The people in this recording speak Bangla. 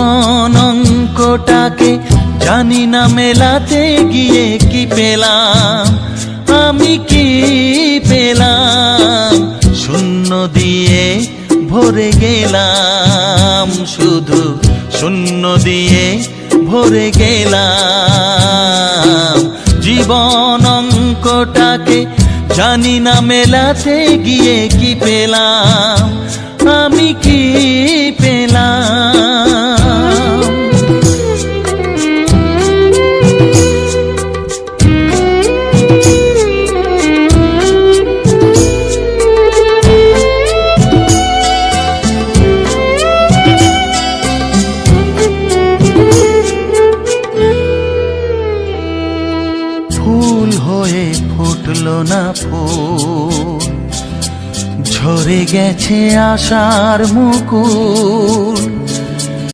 জীবন অঙ্কটাকে জানি না মেলাতে গিয়ে কি পেলাম, আমি কি পেলাম। শূন্য দিয়ে ভরে গেলাম, শুধু শূন্য দিয়ে ভরে গেলাম। জীবন অঙ্কটাকে জানি না মেলাতে গিয়ে কি পেলাম, আমি কি পেলাম। ফুল হয়ে ফুটলো না ফুল, ঝরে গেছে আশার মুকুল।